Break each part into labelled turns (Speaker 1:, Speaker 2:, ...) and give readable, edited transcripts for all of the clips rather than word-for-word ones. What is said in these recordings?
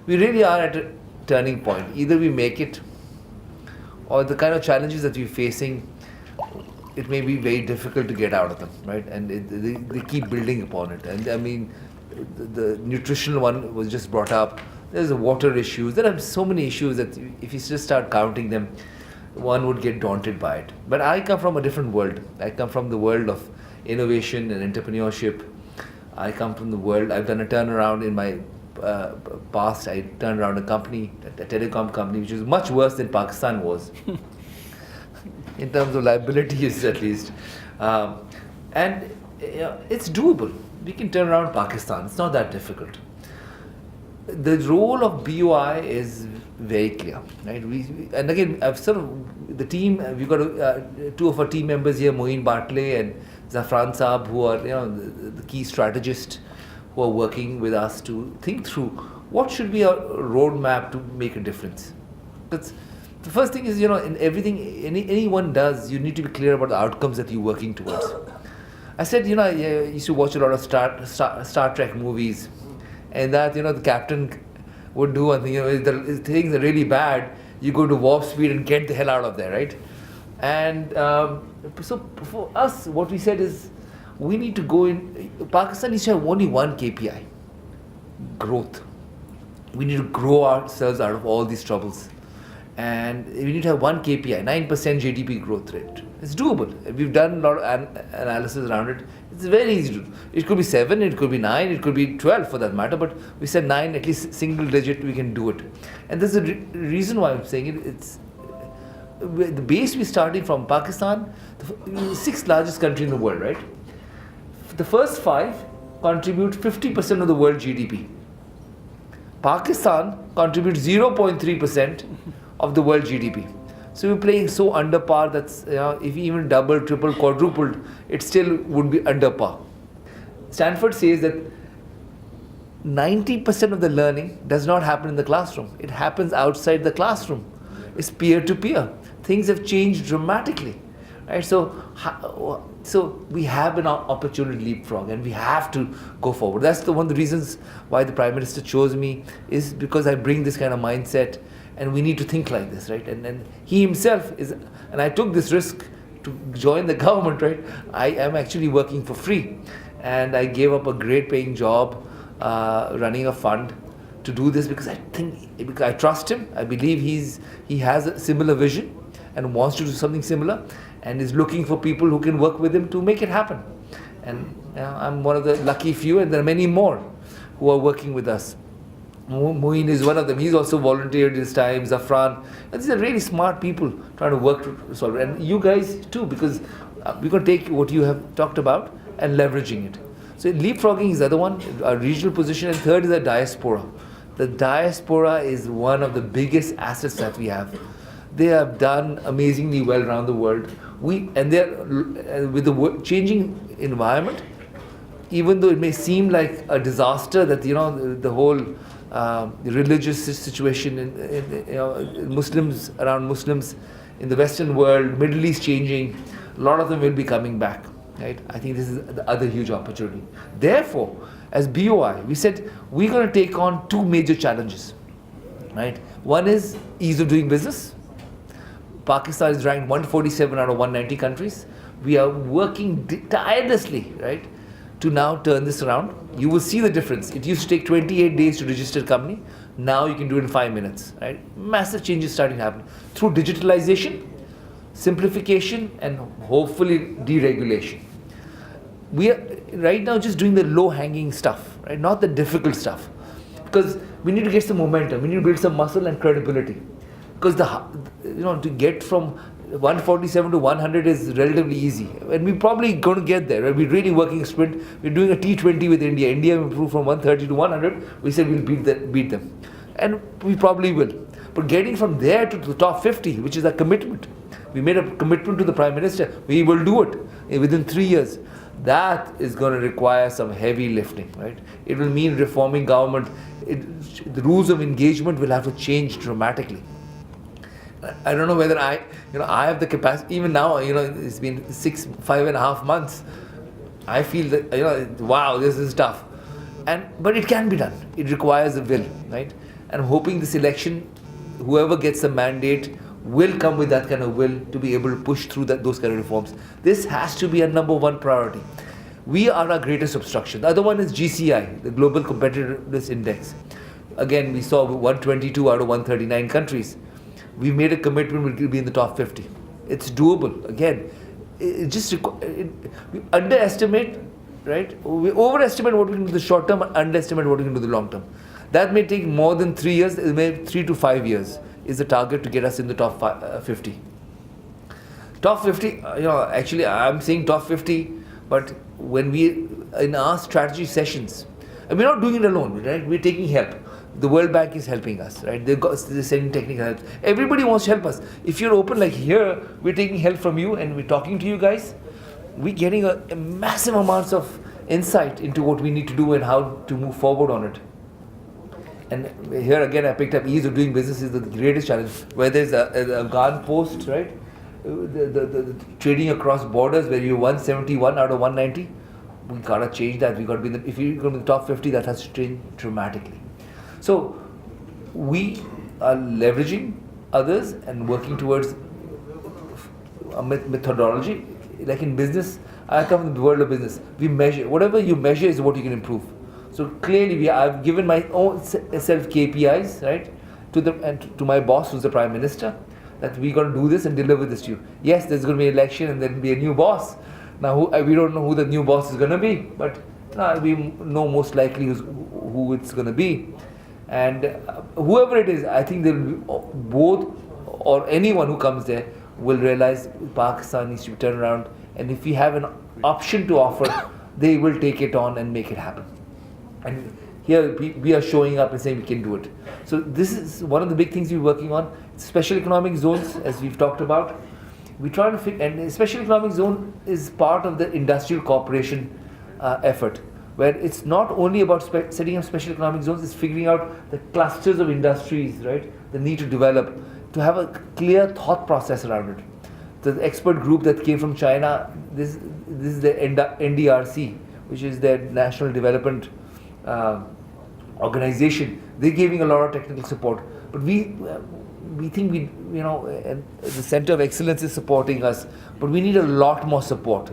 Speaker 1: we really are at a turning point. Either we make it, or the kind of challenges that we're facing, it may be very difficult to get out of them, right? And they keep building upon it. And I mean, the nutritional one was just brought up. There's the water issues. There are so many issues that if you just start counting them, one would get daunted by it. But I come from a different world. I come from the world of innovation and entrepreneurship. I come from the world, I've done a turnaround in my past. I turned around a company, a telecom company, which was much worse than Pakistan was. In terms of liabilities at least. And it's doable. We can turn around Pakistan. It's not that difficult. The role of BOI is very clear, right? And again, I've sort of, the team, we've got two of our team members here, Moeen Bartley and Zafran Saab, who are the key strategists who are working with us to think through what should be our roadmap to make a difference. That's, the first thing is, in everything anyone does, you need to be clear about the outcomes that you're working towards. I said, I used to watch a lot of Star Trek movies, and that, the captain would do, and if the things are really bad, you go to warp speed and get the hell out of there, right? And so for us, what we said is, we need to go in, Pakistan needs to have only one KPI, growth. We need to grow ourselves out of all these troubles. And we need to have one KPI, 9% GDP growth rate. It's doable. We've done a lot of analysis around it. It's very easy to do. It could be 7, it could be 9, it could be 12 for that matter, but we said 9, at least single digit, we can do it. And there's a reason why I'm saying it. It's the base we're starting from, Pakistan, the 6th largest country in the world, right? The first 5 contribute 50% of the world GDP. Pakistan contributes 0.3% of the world GDP. So we're playing so under par that's, if we even double, triple, quadrupled, it still would be under par. Stanford says that 90% of the learning does not happen in the classroom. It happens outside the classroom. It's peer-to-peer. Things have changed dramatically, right? So we have an opportunity to leapfrog, and we have to go forward. That's one of the reasons why the Prime Minister chose me, is because I bring this kind of mindset, and we need to think like this, right? And he himself is, and I took this risk to join the government, right? I am actually working for free, and I gave up a great paying job running a fund to do this, because I trust him. I believe he has a similar vision and wants to do something similar, and is looking for people who can work with him to make it happen. And I'm one of the lucky few, and there are many more who are working with us. Moeen is one of them. He's also volunteered his time, Zafran. And these are really smart people trying to work to solve it. And you guys too, because we're going to take what you have talked about and leveraging it. So leapfrogging is the other one, our regional position, and third is the diaspora. The diaspora is one of the biggest assets that we have. They have done amazingly well around the world. They're with the changing environment, even though it may seem like a disaster that the whole religious situation in Muslims around Muslims in the Western world, Middle East changing, a lot of them will be coming back. Right? I think this is the other huge opportunity. Therefore, as BOI, we said we're going to take on 2 major challenges. Right? One is ease of doing business. Pakistan is ranked 147 out of 190 countries. We are working tirelessly, right, to now turn this around. You will see the difference. It used to take 28 days to register a company. Now you can do it in 5 minutes. Right? Massive changes starting to happen through digitalization, simplification, and hopefully deregulation. We are right now just doing the low-hanging stuff, right? Not the difficult stuff, because we need to get some momentum. We need to build some muscle and credibility, because to get from 147 to 100 is relatively easy, and we're probably going to get there. Right? We're really working a sprint. We're doing a T20 with India. India improved from 130 to 100. We said we'll beat them, and we probably will. But getting from there to the top 50, which is a commitment, we made a commitment to the Prime Minister. We will do it within 3 years. That is going to require some heavy lifting, right? It will mean reforming government. The rules of engagement will have to change dramatically. I don't know whether I have the capacity. Even now, it's been 5.5 months. I feel that, wow, this is tough. But it can be done. It requires a will, right? and I'm hoping this election, whoever gets the mandate will come with that kind of will to be able to push through those kind of reforms. This has to be a number one priority. We are our greatest obstruction. The other one is GCI, the Global Competitiveness Index. Again, we saw 122 out of 139 countries. We made a commitment we'll be in the top 50. It's doable. Again, we underestimate, right? We overestimate what we can do in the short term and underestimate what we can do in the long term. That may take more than 3 years, it may 3 to 5 years is the target to get us in the top 50. Top 50, actually I'm saying top 50, but when we, in our strategy sessions, and we're not doing it alone, right? We're taking help. The World Bank is helping us, right? They're sending technical help. Everybody wants to help us. If you're open, like here, we're taking help from you and we're talking to you guys, we're getting a massive amounts of insight into what we need to do and how to move forward on it. And here again, I picked up ease of doing business is the greatest challenge. Where there's a guard post, right? The trading across borders where you're 171 out of 190, we gotta change that. We gotta be if you go to the top 50, that has to change dramatically. So we are leveraging others and working towards a methodology. Like in business, I come from the world of business. We measure whatever you measure is what you can improve. So clearly, I've given my own self KPIs, right, to my boss, who's the Prime Minister, that we got to do this and deliver this to you. Yes, there's going to be an election and there'll be a new boss. Now, we don't know who the new boss is going to be, but we know most likely who it's going to be. And whoever it is, I think there will be both, or anyone who comes there will realize Pakistan needs to be turned around. And if we have an option to offer, they will take it on and make it happen. And here we are showing up and saying we can do it. So this is one of the big things we're working on. Special economic zones, as we've talked about. We try to and special economic zone is part of the industrial cooperation effort, where it's not only about setting up special economic zones, it's figuring out the clusters of industries, right, the need to develop, to have a clear thought process around it. The expert group that came from China, this is the NDRC, which is their National Development Organization. They're giving a lot of technical support, but we think the Center of Excellence is supporting us, but we need a lot more support.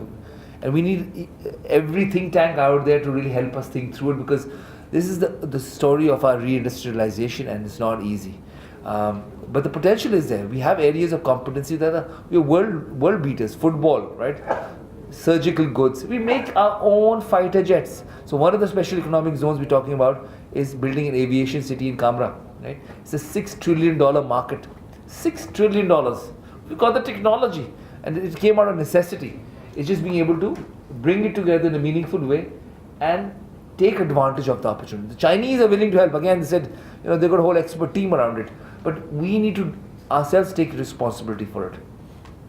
Speaker 1: And we need every think tank out there to really help us think through it, because this is the story of our reindustrialization, and it's not easy. But the potential is there. We have areas of competency that we're world beaters. Football, right? Surgical goods. We make our own fighter jets. So one of the special economic zones we're talking about is building an aviation city in Kamra. Right? It's a $6 trillion market. $6 trillion. We've got the technology, and it came out of necessity. It's just being able to bring it together in a meaningful way and take advantage of the opportunity. The Chinese are willing to help. Again, they said, they've got a whole expert team around it. But we need to ourselves take responsibility for it.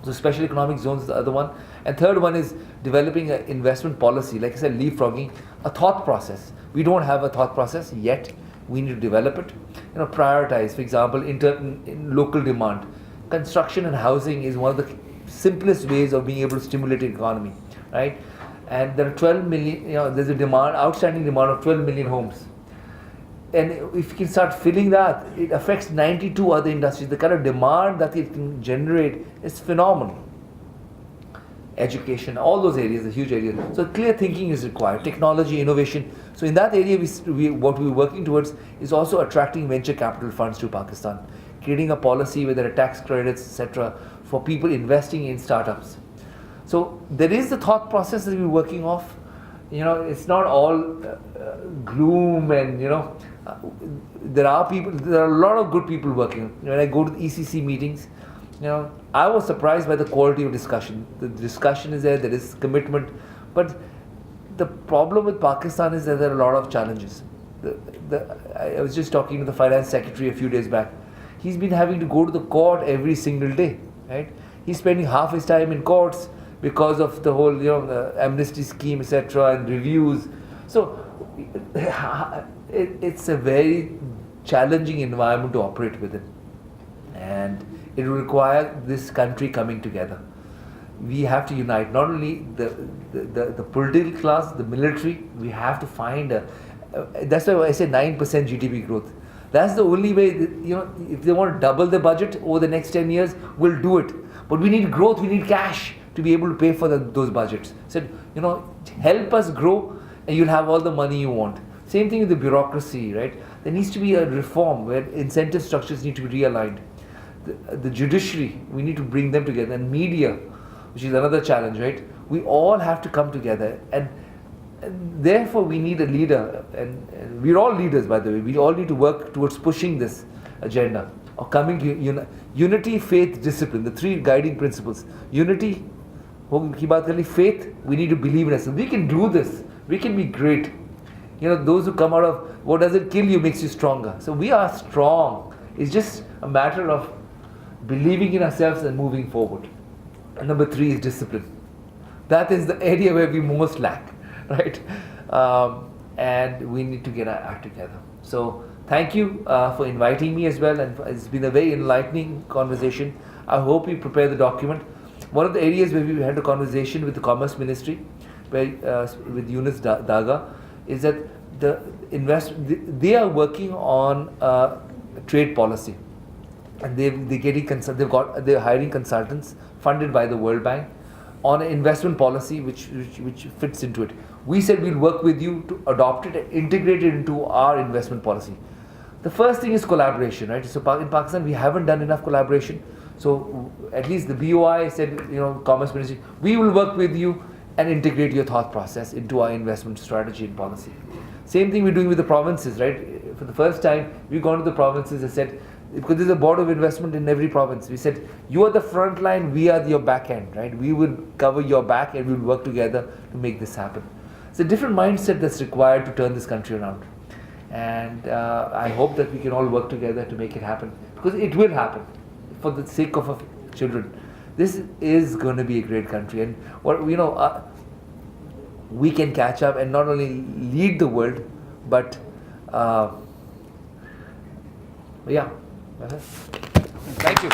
Speaker 1: So special economic zones is the other one. And third one is developing an investment policy. Like I said, leapfrogging, a thought process. We don't have a thought process yet. We need to develop it. Prioritize, for example, in local demand. Construction and housing is one of the simplest ways of being able to stimulate the economy, right? And there are 12 million, there's a outstanding demand of 12 million homes. And if you can start filling that, it affects 92 other industries. The kind of demand that it can generate is phenomenal. Education, all those areas are huge areas. So clear thinking is required, technology, innovation. So in that area, what we're working towards is also attracting venture capital funds to Pakistan, creating a policy where there are tax credits, etc., for people investing in startups. So there is the thought process that we're working off. It's not all gloom and, there are a lot of good people working. When I go to the ECC meetings, I was surprised by the quality of discussion. The discussion is there is commitment. But the problem with Pakistan is that there are a lot of challenges. I was just talking to the finance secretary a few days back. He's been having to go to the court every single day, right? He's spending half his time in courts because of the whole, the amnesty scheme, etc., and reviews. So it's a very challenging environment to operate within, and it will require this country coming together. We have to unite not only the political class, the military. We have to find that's why I say 9% GDP growth. That's the only way, if they want to double the budget over the next 10 years, we'll do it. But we need growth, we need cash to be able to pay for those budgets. Said, help us grow and you'll have all the money you want. Same thing with the bureaucracy, right? There needs to be a reform where incentive structures need to be realigned. The judiciary, we need to bring them together. And media, which is another challenge, right? We all have to come together. And therefore, we need a leader. And we're all leaders, by the way. We all need to work towards pushing this agenda. Or coming to unity, faith, discipline. The three guiding principles. Unity, faith, we need to believe in ourselves. We can do this. We can be great. Those who come out of what doesn't kill you makes you stronger. So we are strong. It's just a matter of believing in ourselves and moving forward. And number 3 is discipline. That is the area where we most lack, right? And we need to get our act together. So thank you for inviting me as well, and it's been a very enlightening conversation. I hope you prepare the document. One of the areas where we had a conversation with the Commerce Ministry, with Yunus Daga, is that they are working on trade policy, and they're hiring consultants funded by the World Bank on an investment policy which fits into it. We said we'll work with you to adopt it and integrate it into our investment policy. The first thing is collaboration, right? So in Pakistan we haven't done enough collaboration. So at least the BOI said, Commerce Ministry, we will work with you and integrate your thought process into our investment strategy and policy. Same thing we're doing with the provinces, right? For the first time, we've gone to the provinces and said, because there's a board of investment in every province, we said, you are the front line, we are your back end, right? We will cover your back and we'll work together to make this happen. It's a different mindset that's required to turn this country around. And I hope that we can all work together to make it happen, because it will happen for the sake of our children. This is going to be a great country, and we can catch up and not only lead the world, but yeah. Thank you.